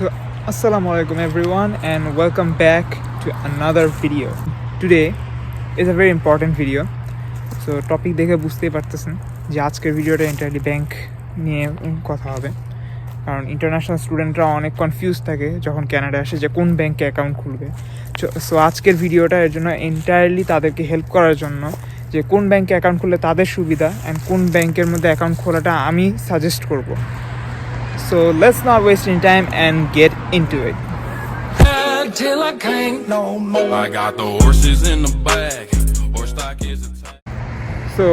So, Assalamualaikum everyone and welcome back to another video. Today is a very important video. So, topic দেখে বুঝতেই পারতেছেন যে আজকের ভিডিওটা এন্টায়ারলি ব্যাংক নিয়ে কথা হবে, কারণ ইন্টারন্যাশনাল স্টুডেন্টরা অনেক কনফিউজ থাকে যখন কানাডা আসে যে কোন ব্যাংকে অ্যাকাউন্ট খুলবে। সো আজকের ভিডিওটা এর জন্য এন্টায়ারলি তাদেরকে হেল্প করার জন্য যে কোন ব্যাংকে অ্যাকাউন্ট খুললে তাদের সুবিধা অ্যান্ড কোন ব্যাংকের মধ্যে অ্যাকাউন্ট খোলাটা আমি সাজেস্ট করব। So let's not waste any time and get into it. Till I can't no more. I got the horses in the bag. Horse stock is a So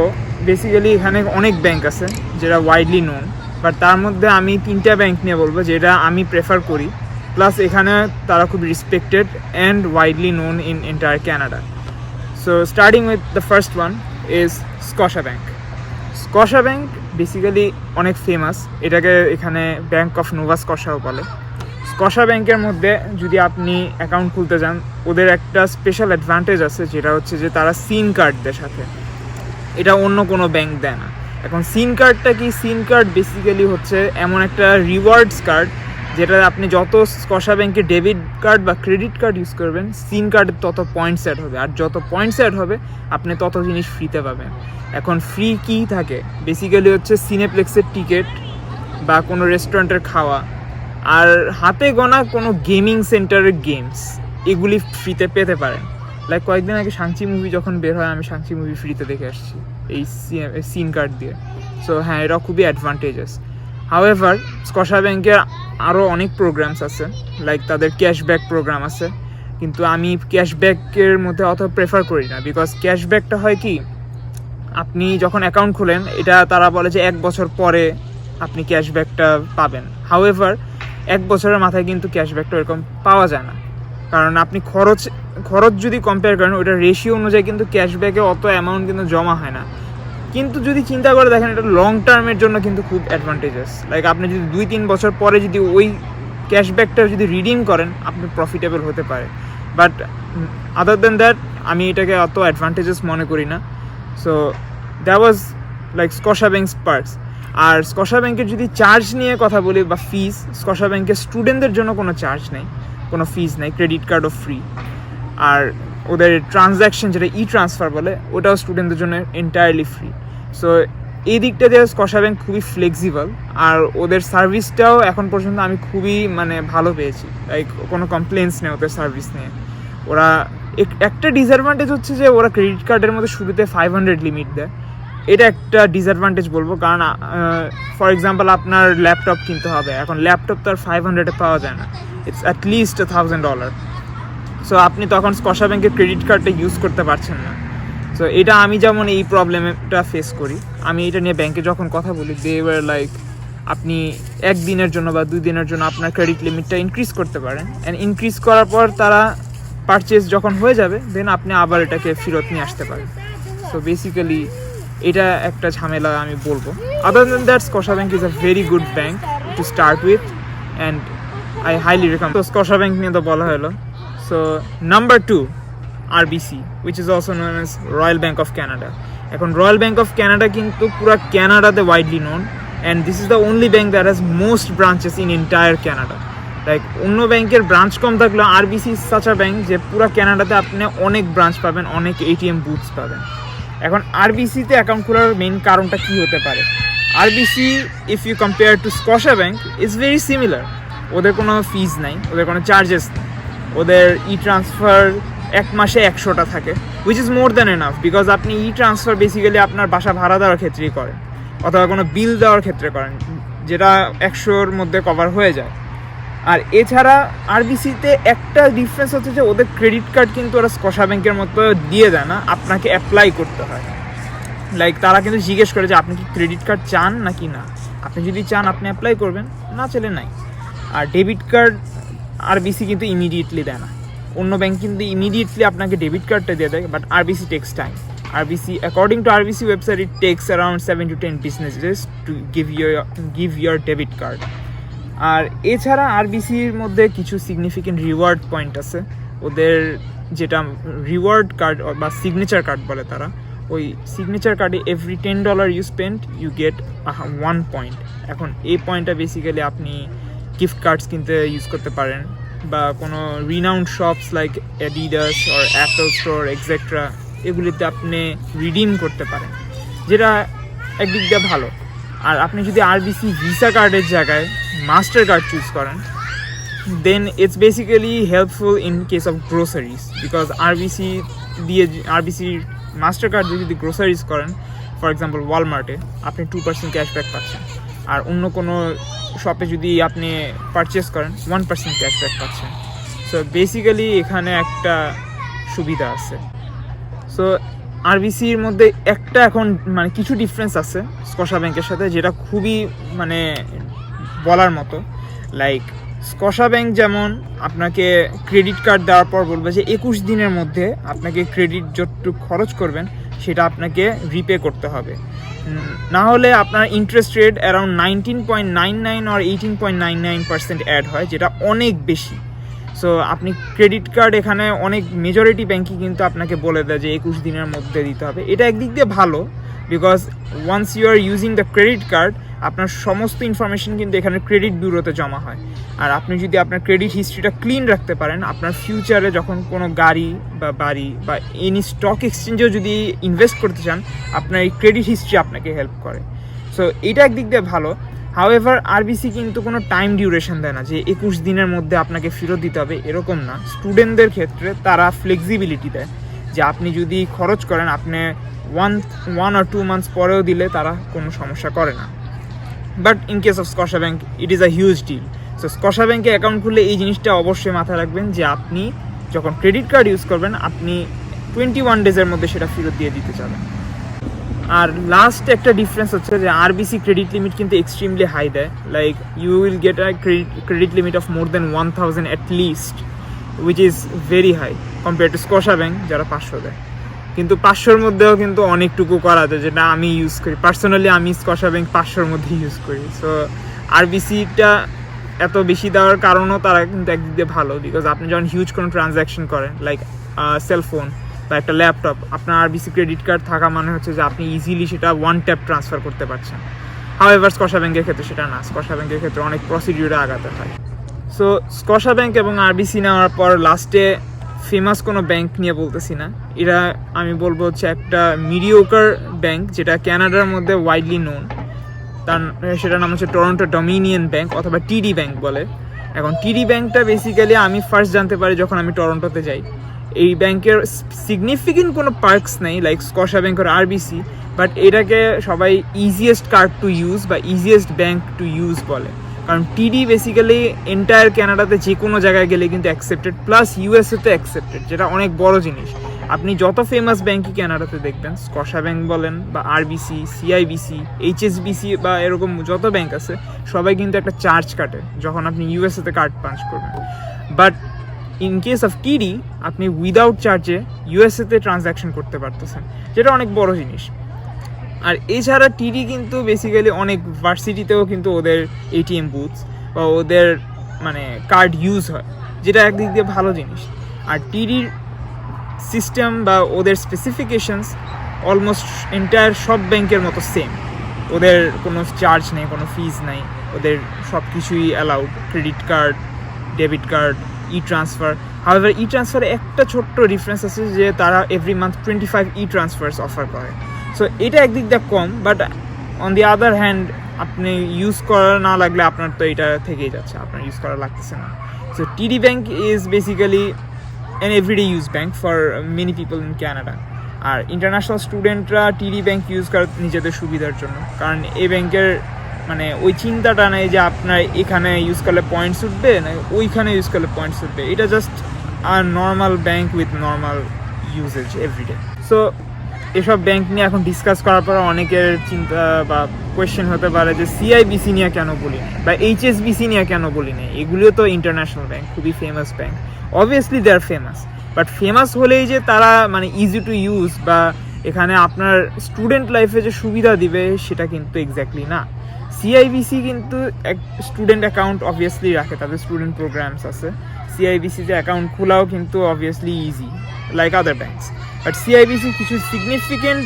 basically এখানে অনেক bank আছে যেটা widely known, but তার মধ্যে আমি তিনটা bank নিয়ে বলবো যেটা আমি প্রেফার করি, প্লাস এখানে তারা খুব respected and widely known in entire Canada. So starting with the first one is Scotiabank. Scotiabank basically অনেক ফেমাস, এটাকে এখানে ব্যাংক অফ নোভা স্কশাও বলে। স্কশা ব্যাংকের মধ্যে যদি আপনি অ্যাকাউন্ট খুলতে যান, ওদের একটা স্পেশাল অ্যাডভান্টেজ আছে যেটা হচ্ছে যে তারা সিন কার্ড দেয় সাথে, এটা অন্য কোনো ব্যাংক দেয় না। এখন সিন কার্ডটা কি? সিন কার্ড বেসিক্যালি হচ্ছে এমন একটা রিওয়ার্ডস কার্ড যেটা আপনি যত স্কশা ব্যাংকে ডেবিট কার্ড বা ক্রেডিট কার্ড ইউজ করবেন, সিন কার্ডের তত পয়েন্টস অ্যাড হবে, আর যত পয়েন্টস অ্যাড হবে আপনি তত জিনিস ফ্রিতে পাবেন। এখন ফ্রি কী থাকে? বেসিক্যালি হচ্ছে সিনেপ্লেক্সের টিকিট বা কোনো রেস্টুরেন্টের খাওয়া, আর হাতে গোনা কোনো গেমিং সেন্টারের গেমস, এগুলি ফ্রিতে পেতে পারেন। লাইক কয়েকদিন আগে সাংচি মুভি যখন বের হয়, আমি সাংচি মুভি ফ্রিতে দেখে আসছি এই সিন কার্ড দিয়ে। সো হ্যাঁ, এটা খুবই অ্যাডভান্টেজেস। হাউএভার স্কশা ব্যাংকের আরও অনেক প্রোগ্রামস আছে, লাইক তাদের ক্যাশব্যাক প্রোগ্রাম আছে, কিন্তু আমি ক্যাশব্যাকের মধ্যে অত প্রেফার করি না। বিকজ ক্যাশব্যাকটা হয় কি, আপনি যখন অ্যাকাউন্ট খোলেন এটা তারা বলে যে 1 বছর পরে আপনি ক্যাশব্যাকটা পাবেন। হাউএভার 1 বছরের মাথায় কিন্তু ক্যাশব্যাকটা এরকম পাওয়া যায় না, কারণ আপনি খরচ যদি কম্পেয়ার করেন ওইটা রেশিও অনুযায়ী কিন্তু ক্যাশব্যাকে অত অ্যামাউন্ট কিন্তু জমা হয় না। কিন্তু যদি চিন্তা করে দেখেন, এটা লং টার্মের জন্য কিন্তু খুব অ্যাডভান্টেজেস। লাইক আপনি যদি 2-3 বছর পরে যদি ওই ক্যাশব্যাকটা যদি রিডিম করেন, আপনি প্রফিটেবল হতে পারে। বাট আদার দেন দ্যাট আমি এটাকে অত অ্যাডভান্টেজেস মনে করি না। So that was like Scotiabank's parts. আর স্কশা ব্যাংকের যদি চার্জ নিয়ে কথা বলি বা ফিস, স্কশা ব্যাংকের স্টুডেন্টদের জন্য কোনো চার্জ নেই, কোনো ফিস নেই, ক্রেডিট কার্ডও ফ্রি। আর ওদের ট্রানজ্যাকশন যেটা ট্রান্সফার বলে, ওটাও স্টুডেন্টদের জন্য এন্টায়ারলি ফ্রি। সো এই দিকটা দিয়ে স্কশা ব্যাংক খুবই ফ্লেক্সিবল, আর ওদের সার্ভিসটাও এখন পর্যন্ত আমি খুবই ভালো পেয়েছি। লাইক কোনো কমপ্লেন্স নেই ওদের সার্ভিস নিয়ে। ওরা একটা ডিসঅ্যাডভান্টেজ হচ্ছে যে ওরা ক্রেডিট কার্ডের মধ্যে শুরুতে 500 লিমিট দেয়, এটা একটা ডিসঅ্যাডভান্টেজ বলবো। কারণ ফর এক্সাম্পল আপনার ল্যাপটপ কিনতে হবে, এখন ল্যাপটপ তো আর 500-এ পাওয়া যায় না, ইটস অ্যাটলিস্ট $1000। সো আপনি তখন স্কশা ব্যাংকের ক্রেডিট কার্ডটা ইউজ করতে পারছেন না। সো এটা আমি যেমন এই প্রবলেমটা ফেস করি, আমি এটা নিয়ে ব্যাংকে যখন কথা বলি, দে ওয়ার লাইক আপনি 1 দিনের জন্য বা 2 দিনের জন্য আপনার ক্রেডিট লিমিটটা ইনক্রিজ করতে পারেন, অ্যান্ড ইনক্রিজ করার পর তারা পারচেস যখন হয়ে যাবে দেন আপনি আবার এটাকে ফেরত নিয়ে আসতে পারেন। সো বেসিক্যালি এটা একটা ঝামেলা আমি বলবো। Other than that Scotiabank is a very good bank to start with and I highly recommend. তো স্কশা ব্যাংক নিয়ে তো বলা হলো। So number 2, RBC, which is also known as Royal Bank of Canada. এখন Royal Bank of Canada কিন্তু পুরো ক্যানাডাতে widely known, and this is the only bank that has most branches in entire Canada. Like অন্য ব্যাংকের branch কম থাকলেও RBC is such a bank যে পুরো ক্যানাডাতে আপনি অনেক ব্রাঞ্চ পাবেন, অনেক ATM বুথস পাবেন। এখন RBCতে অ্যাকাউন্ট খোলার মেইন কারণটা কী হতে পারে? RBC if you compare to স্কশা bank is very similar. ওদের কোনো ফিজ নাই, ওদের কোনো চার্জেস নেই, ওদের ট্রান্সফার 1 মাসে 100টা থাকে, which is more than enough. Because আপনি ট্রান্সফার বেসিক্যালি আপনার বাসা ভাড়া দেওয়ার ক্ষেত্রেই করেন, অথবা কোনো বিল দেওয়ার ক্ষেত্রে করেন, যেটা 100-র মধ্যে কভার হয়ে যায়। আর এছাড়া RBCতে একটা ডিফারেন্স হচ্ছে যে ওদের ক্রেডিট কার্ড কিন্তু ওরা স্কশা ব্যাংকের মতো দিয়ে দেয় না, আপনাকে অ্যাপ্লাই করতে হয়। লাইক তারা কিন্তু জিজ্ঞেস করে যে আপনি কি ক্রেডিট কার্ড চান নাকি না, আপনি যদি চান আপনি অ্যাপ্লাই করবেন, না চাইলে নাই। আর ডেবিট কার্ড RBC কিন্তু ইমিডিয়েটলি দেয় না। অন্য ব্যাংক কিন্তু ইমিডিয়েটলি আপনাকে ডেবিট কার্ডটা দিয়ে দেয়, but RBC takes time. According to RBC website, it takes around 7 to 10 business days to give your debit card. আর এছাড়া RBCর মধ্যে কিছু সিগনিফিকেন্ট রিওয়ার্ড পয়েন্ট আছে। ওদের যেটা রিওয়ার্ড কার্ড বা সিগনেচার কার্ড বলে তারা, ওই সিগনেচার কার্ডে every $10 you spend you get 1 point. এখন এই পয়েন্টটা বেসিক্যালি আপনি গিফট কার্ডস কিনতে ইউজ করতে পারেন, বা কোনো renowned shops like Adidas or Apple store etcetera এগুলিতে আপনি রিডিম করতে পারেন, যেটা একদিক দিয়ে ভালো। আর আপনি যদি আরবিসি ভিসা কার্ডের জায়গায় মাস্টার কার্ড চুজ করেন, then it's basically helpful in case of groceries, because আরবিসির মাস্টার কার্ড দিয়ে যদি গ্রোসারিজ করেন, ফর এক্সাম্পল ওয়ালমার্টে, আপনি 2% ক্যাশব্যাক পাচ্ছেন। আর অন্য কোনো শপে যদি আপনি পারচেস করেন 1% ক্যাশব্যাক পাচ্ছেন। সো বেসিক্যালি এখানে একটা সুবিধা আছে। সো আরবিসির মধ্যে একটা এখন মানে কিছু ডিফারেন্স আছে স্কশা ব্যাংকের সাথে, যেটা খুবই মানে বলার মতো। লাইক স্কশা ব্যাংক যেমন আপনাকে ক্রেডিট কার্ড দেওয়ার পর বলবে যে 21 দিনের মধ্যে আপনাকে ক্রেডিট যতটুকু খরচ করবেন সেটা আপনাকে রিপে করতে হবে, না হলে আপনার ইন্টারেস্ট রেট অ্যারাউন্ড 19.99 আর 18.99% অ্যাড হয়, যেটা অনেক বেশি। সো আপনি ক্রেডিট কার্ড এখানে অনেক মেজরিটি ব্যাংকই কিন্তু আপনাকে বলে দেয় যে 21 দিনের মধ্যে দিতে হবে। এটা একদিক দিয়ে ভালো, because once you are using the credit card, আপনার সমস্ত ইনফরমেশন কিন্তু এখানে ক্রেডিট ব্যুরোতে জমা হয়। আর আপনি যদি আপনার ক্রেডিট হিস্ট্রিটা ক্লিন রাখতে পারেন, আপনার ফিউচারে যখন কোনো গাড়ি বা বাড়ি বা এনি স্টক এক্সচেঞ্জেও যদি ইনভেস্ট করতে চান, আপনার এই ক্রেডিট হিস্ট্রি আপনাকে হেল্প করে। সো এটা একদিক দিয়ে ভালো। হাউএভার আরবিসি কিন্তু কোনো টাইম ডিউরেশন দেয় না যে 21 দিনের মধ্যে আপনাকে ফেরত দিতে হবে, এরকম না। স্টুডেন্টদের ক্ষেত্রে তারা ফ্লেক্সিবিলিটি দেয় যে আপনি যদি খরচ করেন, আপনি 1 or 2 months পরেও দিলে তারা কোনো সমস্যা করে না। But in case of Scotiabank it is a huge deal. So স্কশা ব্যাংকে অ্যাকাউন্ট খুললে এই জিনিসটা অবশ্যই মাথায় রাখবেন যে আপনি যখন ক্রেডিট কার্ড ইউজ করবেন, আপনি 21 ডেজের মধ্যে সেটা ফেরত দিয়ে দিতে চাবেন। আর লাস্ট একটা ডিফারেন্স হচ্ছে যে আরবিসি ক্রেডিট লিমিট কিন্তু এক্সট্রিমলি হাই দেয়। Like you will get a credit limit of more than 1000 at least, which is very high compare to স্কশা bank যারা 500 দেয়। কিন্তু 500-র মধ্যেও কিন্তু অনেকটুকু করা যায়, যেটা আমি ইউজ করি পার্সোনালি। আমি স্কশা ব্যাংক 500-র মধ্যে ইউজ করি। সো আরবিসিটা এত বেশি দেওয়ার কারণও তারা কিন্তু একদিক দিয়ে ভালো, বিকজ আপনি যখন হিউজ কোনো ট্রানজ্যাকশন করেন লাইক সেলফোন বা একটা ল্যাপটপ, আপনার আরবিসি ক্রেডিট কার্ড থাকা মানে হচ্ছে যে আপনি ইজিলি সেটা ওয়ান ট্যাপ ট্রান্সফার করতে পারছেন। হাউএভার স্কশা ব্যাংকের ক্ষেত্রে সেটা না, স্কশা ব্যাংকের ক্ষেত্রে অনেক প্রসিডিউরে আগাতে হয়। সো স্কশা ব্যাংক এবং আরবিসি নেওয়ার পর লাস্টে ফেমাস কোনো ব্যাংক নিয়ে বলতেছি না, এরা আমি বলবো হচ্ছে একটা মিডিওকার ব্যাংক, যেটা ক্যানাডার মধ্যে ওয়াইডলি নোন। সেটার নাম হচ্ছে টরন্টো ডমিনিয়ন ব্যাংক অথবা টিডি ব্যাংক বলে। এখন টিডি ব্যাংকটা বেসিক্যালি আমি ফার্স্ট জানতে পারি যখন আমি টরন্টোতে যাই। এই ব্যাংকের সিগনিফিকেন্ট কোনো পার্কস নেই লাইক স্কশা ব্যাংক আর আরবিসি, বাট এটাকে সবাই ইজিয়েস্ট কার্ড টু ইউজ বা ইজিয়েস্ট ব্যাংক টু ইউজ বলে। কারণ টিডি বেসিক্যালি এন্টায়ার ক্যানাডাতে যে কোনো জায়গায় গেলে কিন্তু অ্যাকসেপ্টেড, প্লাস ইউএসএতে অ্যাকসেপ্টেড, যেটা অনেক বড় জিনিস। আপনি যত ফেমাস ব্যাংকই ক্যানাডাতে দেখবেন, স্কশা ব্যাংক বলেন বা আরবিসি, সিআইবিসি, এইচএসবিসি বা এরকম যত ব্যাংক আছে, সবাই কিন্তু একটা চার্জ কাটে যখন আপনি ইউএসএতে কার্ড পাঞ্চ করবেন। বাট ইন কেস অফ টিডি আপনি উইদাউট চার্জে ইউএসএতে ট্রানজ্যাকশন করতে পারতেছেন, যেটা অনেক বড় জিনিস। আর এছাড়া টিডি কিন্তু বেসিক্যালি অনেক ভার্সিটিতেও কিন্তু ওদের এটিএম বুথস বা ওদের মানে কার্ড ইউজ হয়, যেটা একদিক দিয়ে ভালো জিনিস। আর টিডির সিস্টেম বা ওদের স্পেসিফিকেশনস অলমোস্ট এন্টায়ার সব ব্যাংকের মতো সেম। ওদের কোনো চার্জ নেই, কোনো ফিজ নাই, ওদের সব কিছুই allowed. Credit card, debit card, e transfer. However e ট্রান্সফারে একটা ছোট্ট ডিফারেন্স আছে যে তারা every month 25 e transfers offer করে। সো এটা একদিক দিয়ে কম, but on the other hand আপনি ইউজ করা না লাগলে আপনার তো এটা থেকেই যাচ্ছে, আপনার ইউজ করা লাগতেছে না। So TD bank is basically an everyday use bank for many people in Canada. আর ইন্টারন্যাশনাল স্টুডেন্টরা টিডি ব্যাংক ইউজ করে নিজেদের সুবিধার জন্য, কারণ এই ব্যাংকের মানে ওই চিন্তাটা নেই যে আপনার এখানে ইউজ করলে পয়েন্টস উঠবে না ওইখানে ইউজ করলে পয়েন্টস উঠবে। এটা জাস্ট আর normal bank with normal usage everyday. So এসব ব্যাংক নিয়ে এখন ডিসকাস করার পর অনেকের চিন্তা বা কোয়েশ্চেন হতে পারে যে সিআইবিসি নিয়ে কেন বলি না বা এইচএসবিসি নিয়ে কেন বলি না, এগুলিও তো ইন্টারন্যাশনাল ব্যাংক, খুবই famous bank. Obviously they are famous, but famous হলেই যে তারা মানে ইজি টু ইউজ বা এখানে আপনার স্টুডেন্ট লাইফে যে সুবিধা দিবে সেটা কিন্তু এক্স্যাক্টলি না। সিআইবিসি কিন্তু এক স্টুডেন্ট অ্যাকাউন্ট অবভিয়াসলি রাখে, তাদের স্টুডেন্ট প্রোগ্রামস আছে। সিআইবিসিতে অ্যাকাউন্ট খোলাও কিন্তু obviously easy like other banks, but সিআইবিসির কিছু সিগনিফিকেন্ট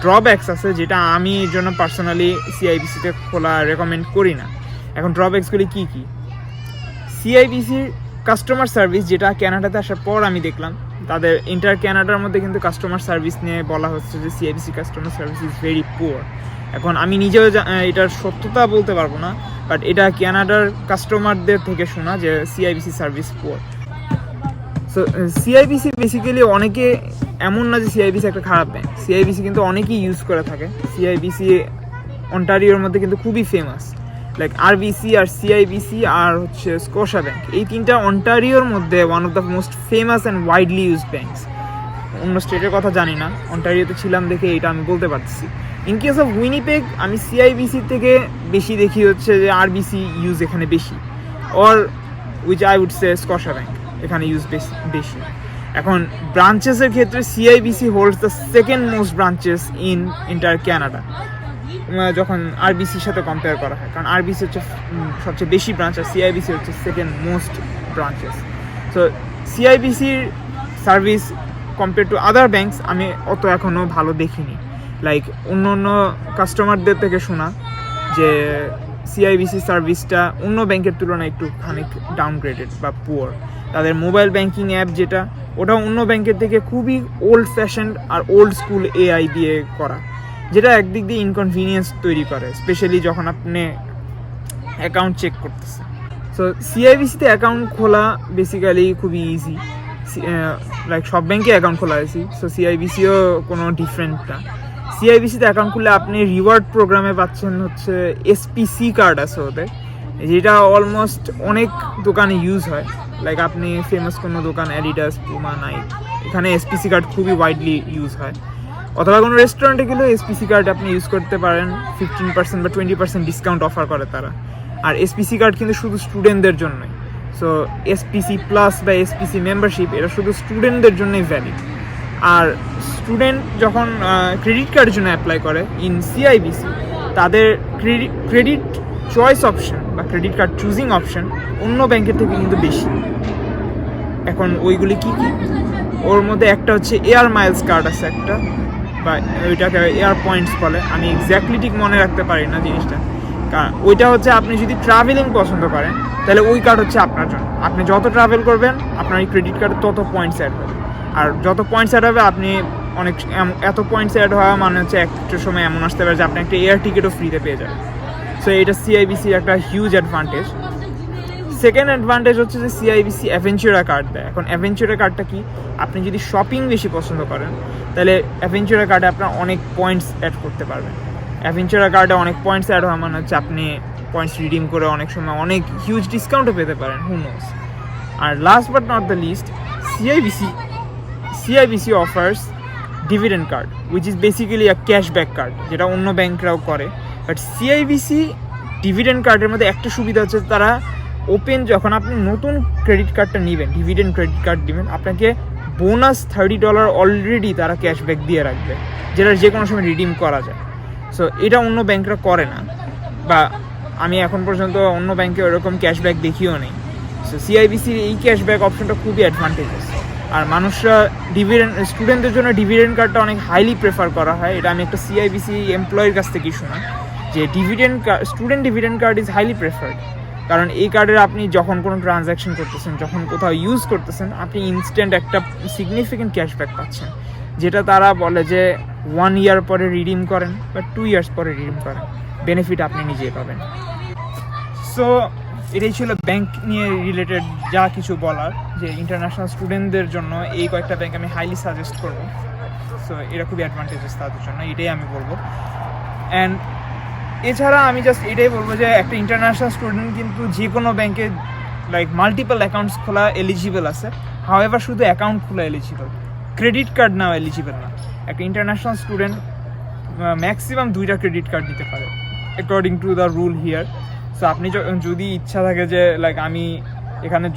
ড্রব্যাকস আছে যেটা আমি এর জন্য পার্সোনালি সিআইবিসিতে খোলা রেকমেন্ড করি না। এখন ড্রব্যাকসগুলি কী কী? সিআইবিসির কাস্টমার সার্ভিস, যেটা কানাডাতে আসার পর আমি দেখলাম, তাদের ইন্টার কানাডার মধ্যে কিন্তু কাস্টমার সার্ভিস নিয়ে বলা হচ্ছে যে CIBC customer service is very poor. এখন আমি নিজেও এটার সত্যতা বলতে পারবো না, বাট এটা কানাডার কাস্টমারদের থেকে শোনা যে সিআইবিসি সার্ভিস পুয়ার। সো সিআইবিসি বেসিক্যালি অনেকে, এমন না যে সিআইবিসি একটা খারাপ ব্যাংক, সিআইবিসি কিন্তু অনেকেই ইউজ করে থাকে। সিআইবিসি অন্টারিওর মধ্যে কিন্তু খুবই ফেমাস, লাইক আরবিসি আর সিআইবিসি আর হচ্ছে স্কোশা ব্যাংক, এই তিনটা অন্টারিওর মধ্যে one of the most famous and widely use banks. অন্য স্টেটের কথা জানি না, অন্টারিওতে ছিলাম দেখে এটা আমি বলতে পারছি। ইন কেস অফ উইনিপেগ আমি সিআইবিসি থেকে বেশি দেখি হচ্ছে যে আরবিসি ইউজ এখানে বেশি, or which I would say Scotia bank এখানে ইউজ বেশি। এখন ব্রাঞ্চেসের ক্ষেত্রে CIBC holds the second most branches in entire Canada যখন আরবিসির সাথে কম্পেয়ার করা হয়, কারণ আরবিসি হচ্ছে সবচেয়ে বেশি ব্রাঞ্চ আর সিআইবিসি হচ্ছে সেকেন্ড মোস্ট ব্রাঞ্চেস। সো সিআইবিসির service compare to other banks আমি অত এখনও ভালো দেখিনি। লাইক অন্য কাস্টমারদের থেকে শোনা যে সিআইবিসি সার্ভিসটা অন্য ব্যাংকের তুলনায় একটু খানিক ডাউনগ্রেডেড বা পুয়ার। তাদের মোবাইল ব্যাংকিং অ্যাপ যেটা, ওটা অন্য ব্যাংকের থেকে খুবই ওল্ড ফ্যাশন আর ওল্ড স্কুল এআই দিয়ে করা, যেটা একদিক দিয়ে ইনকনভিনিয়েন্স তৈরি করে, স্পেশালি যখন আপনি অ্যাকাউন্ট চেক করতেছেন। সো সিআইবিসিতে অ্যাকাউন্ট খোলা বেসিক্যালি খুবই ইজি, লাইক সব ব্যাংকে অ্যাকাউন্ট খোলা হয়েছি। সো সিআইবিসিও কোনো ডিফারেন্ট না। সিআইবিসিতে অ্যাকাউন্ট খুললে আপনি রিওয়ার্ড প্রোগ্রামে পাচ্ছেন হচ্ছে এসপিসি কার্ড আছে ওদের, যেটা অলমোস্ট অনেক দোকানে ইউজ হয়। লাইক আপনি ফেমাস কোনো দোকান, অ্যাডিডাস, পুমা, নাইক, এখানে এসপিসি কার্ড খুবই ওয়াইডলি ইউজ হয়। অথবা কোনো রেস্টুরেন্টে গেলেও এসপিসি কার্ড আপনি ইউজ করতে পারেন, 15% বা 20% ডিসকাউন্ট অফার করে তারা। আর এসপিসি কার্ড কিন্তু শুধু স্টুডেন্টদের জন্যই। সো এসপিসি প্লাস বা এসপিসি মেম্বারশিপ এটা শুধু স্টুডেন্টদের জন্যই ভ্যালিড। আর স্টুডেন্ট যখন ক্রেডিট কার্ডের জন্য অ্যাপ্লাই করে ইন সিআইবিসি, তাদের ক্রেডিট চয়েস অপশন বা ক্রেডিট কার্ড চুজিং অপশন অন্য ব্যাংকের থেকে কিন্তু বেশি। এখন ওইগুলি কি কি, ওর মধ্যে একটা হচ্ছে এয়ার মাইলস কার্ড আছে একটা, বা ওইটাকে এয়ার পয়েন্টস বলে, আমি এক্স্যাক্টলি ঠিক মনে রাখতে পারি না জিনিসটা। কারণ ওইটা হচ্ছে আপনি যদি ট্রাভেলিং পছন্দ করেন তাহলে ওই কার্ড হচ্ছে আপনার জন্য। আপনি যত ট্রাভেল করবেন আপনার এই ক্রেডিট কার্ডে তত পয়েন্টস অ্যাড হবে, আর যত পয়েন্টস অ্যাড হবে আপনি অনেক এত পয়েন্টস অ্যাড হওয়া মানে হচ্ছে একটা সময় এমন আসতে পারে যে আপনি একটা এয়ার টিকিটও ফ্রিতে পেয়ে যাবেন। সো এটা সিআইবিসির একটা হিউজ অ্যাডভান্টেজ। সেকেন্ড অ্যাডভান্টেজ হচ্ছে যে সিআইবিসি অ্যাভেঞ্চুরা কার্ড দেয়। এখন অ্যাভেঞ্চুরা কার্ডটা কি, আপনি যদি শপিং বেশি পছন্দ করেন তাহলে অ্যাভেঞ্চুরা কার্ডে আপনার অনেক পয়েন্টস অ্যাড করতে পারবেন। অ্যাভেঞ্চুরা কার্ডে অনেক পয়েন্টস অ্যাড হওয়া মানে হচ্ছে আপনি পয়েন্টস রিডিম করে অনেক সময় অনেক হিউজ ডিসকাউন্টও পেতে পারেন, হু নোস। আর last but not the least, CIBC offers dividend card, which is basically a cashback card, যেটা অন্য ব্যাংকরাও করে। বাট সিআইবিসি ডিভিডেন্ড কার্ডের মধ্যে একটা সুবিধা হচ্ছে তারা ওপেন, যখন আপনি নতুন ক্রেডিট কার্ডটা নেবেন, ডিভিডেন্ড ক্রেডিট কার্ড নেবেন, আপনাকে বোনাস $30 অলরেডি তারা ক্যাশব্যাক দিয়ে রাখবে, যেটা যে কোনো সময় রিডিম করা যায়। সো এটা অন্য ব্যাংকরা করে না, বা আমি এখন পর্যন্ত অন্য ব্যাংকে ওরকম ক্যাশব্যাক দেখিও নেই। সো সিআইবিসির এই ক্যাশব্যাক অপশনটা খুবই অ্যাডভান্টেজেস। আর মানুষরা স্টুডেন্টদের জন্য ডিভিডেন্ড কার্ডটা অনেক হাইলি প্রেফার করা হয়। এটা আমি একটা সিআইবিসি এমপ্লয়ের কাছ থেকেই শোনা যে student dividend card is highly preferred, কারণ এই কার্ডের আপনি যখন কোনো ট্রানজ্যাকশন করতেছেন, যখন কোথাও ইউজ করতেছেন, আপনি ইনস্ট্যান্ট একটা সিগনিফিকেন্ট ক্যাশব্যাক পাচ্ছেন, যেটা তারা বলে যে 1 ইয়ার পরে রিডিম করেন বা 2 ইয়ার্স পরে রিডিম করেন, বেনিফিট আপনি নিজেই পাবেন। সো এটাই ছিল ব্যাংক নিয়ে রিলেটেড যা কিছু বলার, যে ইন্টারন্যাশনাল স্টুডেন্টদের জন্য এই কয়েকটা ব্যাংক আমি হাইলি সাজেস্ট করবো। সো এটা খুবই অ্যাডভান্টেজেস তাদের জন্য, এটাই আমি বলবো। অ্যান্ড এছাড়া আমি জাস্ট এটাই বলবো যে একটা ইন্টারন্যাশনাল স্টুডেন্ট কিন্তু যে কোনো ব্যাংকে লাইক মাল্টিপল অ্যাকাউন্টস খোলা এলিজিবল আছে, হাওয়েভার শুধু অ্যাকাউন্ট খোলা এলিজিবল, ক্রেডিট কার্ড নাও এলিজিবল না। একটা ইন্টারন্যাশনাল স্টুডেন্ট ম্যাক্সিমাম 2টা ক্রেডিট কার্ড দিতে পারে according to the rule here. So আপনি যদি ইচ্ছা থাকে যে লাইক আমি এখানে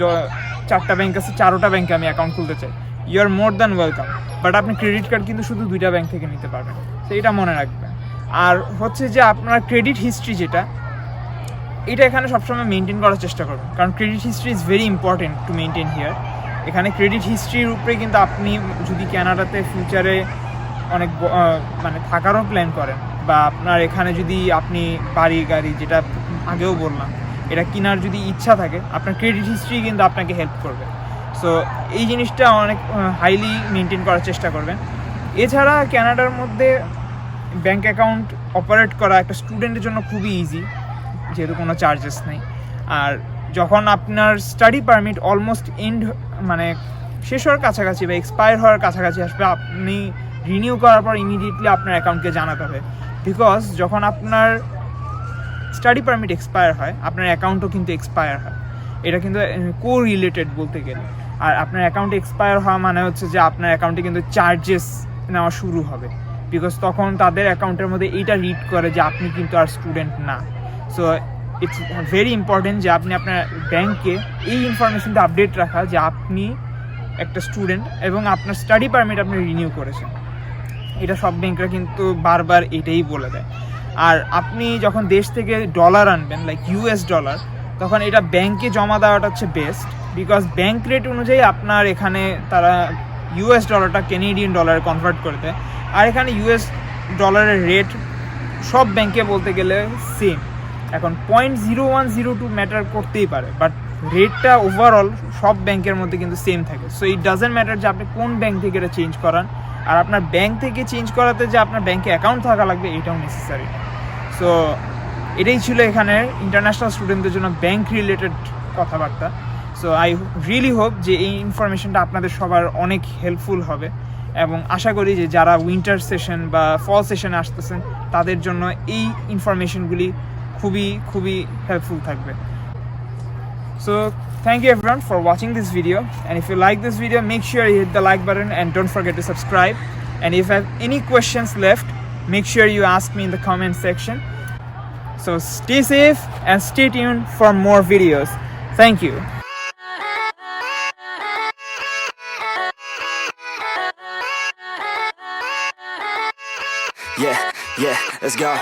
4টা ব্যাংক আছে, 4টা ব্যাংকে আমি অ্যাকাউন্ট খুলতে চাই, you are more than welcome. But আপনি ক্রেডিট কার্ড কিন্তু শুধু 2টা ব্যাংক থেকে নিতে পারবেন, তো এটা মনে রাখবেন। আর হচ্ছে যে আপনার ক্রেডিট হিস্ট্রি যেটা, এটা এখানে সবসময় মেনটেন করার চেষ্টা করবেন, কারণ credit history is very important to maintain here. এখানে ক্রেডিট হিস্ট্রির উপরে কিন্তু আপনি যদি কানাডাতে ফিউচারে অনেক মানে থাকারও প্ল্যান করেন, বা আপনার এখানে যদি আপনি বাড়ি গাড়ি, যেটা আগেও বললাম, এটা কেনার যদি ইচ্ছা থাকে, আপনার ক্রেডিট হিস্ট্রি কিন্তু আপনাকে হেল্প করবে। সো এই জিনিসটা অনেক হাইলি মেনটেন করার চেষ্টা করবেন। এছাড়া কানাডার মধ্যে ব্যাঙ্ক অ্যাকাউন্ট অপারেট করা একটা স্টুডেন্টের জন্য খুবই ইজি, যেহেতু কোনো চার্জেস নেই। আর যখন আপনার স্টাডি পারমিট অলমোস্ট এন্ড মানে শেষ হওয়ার কাছাকাছি বা এক্সপায়ার হওয়ার কাছাকাছি আসবে, আপনি রিনিউ করার পর ইমিডিয়েটলি আপনার অ্যাকাউন্টকে জানাতে হবে। বিকজ যখন আপনার স্টাডি পারমিট এক্সপায়ার হয়, আপনার অ্যাকাউন্টও কিন্তু এক্সপায়ার হয়। এটা কিন্তু কো রিলেটেড বলতে গেলে। আর আপনার অ্যাকাউন্ট এক্সপায়ার হওয়া মানে হচ্ছে যে আপনার অ্যাকাউন্টে কিন্তু চার্জেস নেওয়া শুরু হবে, বিকজ তখন তাদের অ্যাকাউন্টের মধ্যে এইটা রিড করে যে আপনি কিন্তু আর স্টুডেন্ট না। সো ইটস ভেরি ইম্পর্টেন্ট যে আপনি আপনার ব্যাংকে এই ইনফরমেশনটা আপডেট রাখা যে আপনি একটা স্টুডেন্ট এবং আপনার স্টাডি পারমিট আপনি রিনিউ করেছেন। এটা সব ব্যাংকরা কিন্তু বারবার এটাই বলে দেয়। আর আপনি যখন দেশ থেকে ডলার আনবেন, লাইক ইউএস ডলার, তখন এটা ব্যাংকে জমা দেওয়াটা হচ্ছে বেস্ট, বিকজ ব্যাংক রেট অনুযায়ী আপনার এখানে তারা ইউএস ডলারটা কেনেডিয়ান ডলারে কনভার্ট করে দেয়। আর এখানে ইউএস ডলারের রেট সব ব্যাংকে বলতে গেলে সেম। এখন 0.0102 ম্যাটার করতেই পারে, বাট রেটটা ওভারঅল সব ব্যাংকের মধ্যে কিন্তু সেম থাকে। সো ইট ডাজেন্ট ম্যাটার যে আপনি কোন ব্যাংক থেকে এটা চেঞ্জ করান। আর আপনার ব্যাংক থেকে চেঞ্জ করাতে যে আপনার ব্যাংকে অ্যাকাউন্ট থাকা লাগবে এটাও নেসেসারি। সো এটাই ছিল এখানে ইন্টারন্যাশনাল স্টুডেন্টদের জন্য ব্যাংক রিলেটেড কথাবার্তা। সো আই রিয়েলি হোপ যে এই ইনফরমেশনটা আপনাদের সবার অনেক হেল্পফুল হবে, এবং আশা করি যে যারা উইন্টার সেশন বা ফল সেশনে আসতেছেন তাদের জন্য এই ইনফরমেশনগুলি খুবই খুবই হেল্পফুল থাকবে। So thank you everyone for watching this video, and if you like this video, make sure you hit the like button and don't forget to subscribe. And if you have any questions left, make sure you ask me in the comment section. So stay safe and stay tuned for more videos. Thank you. Yeah, let's go.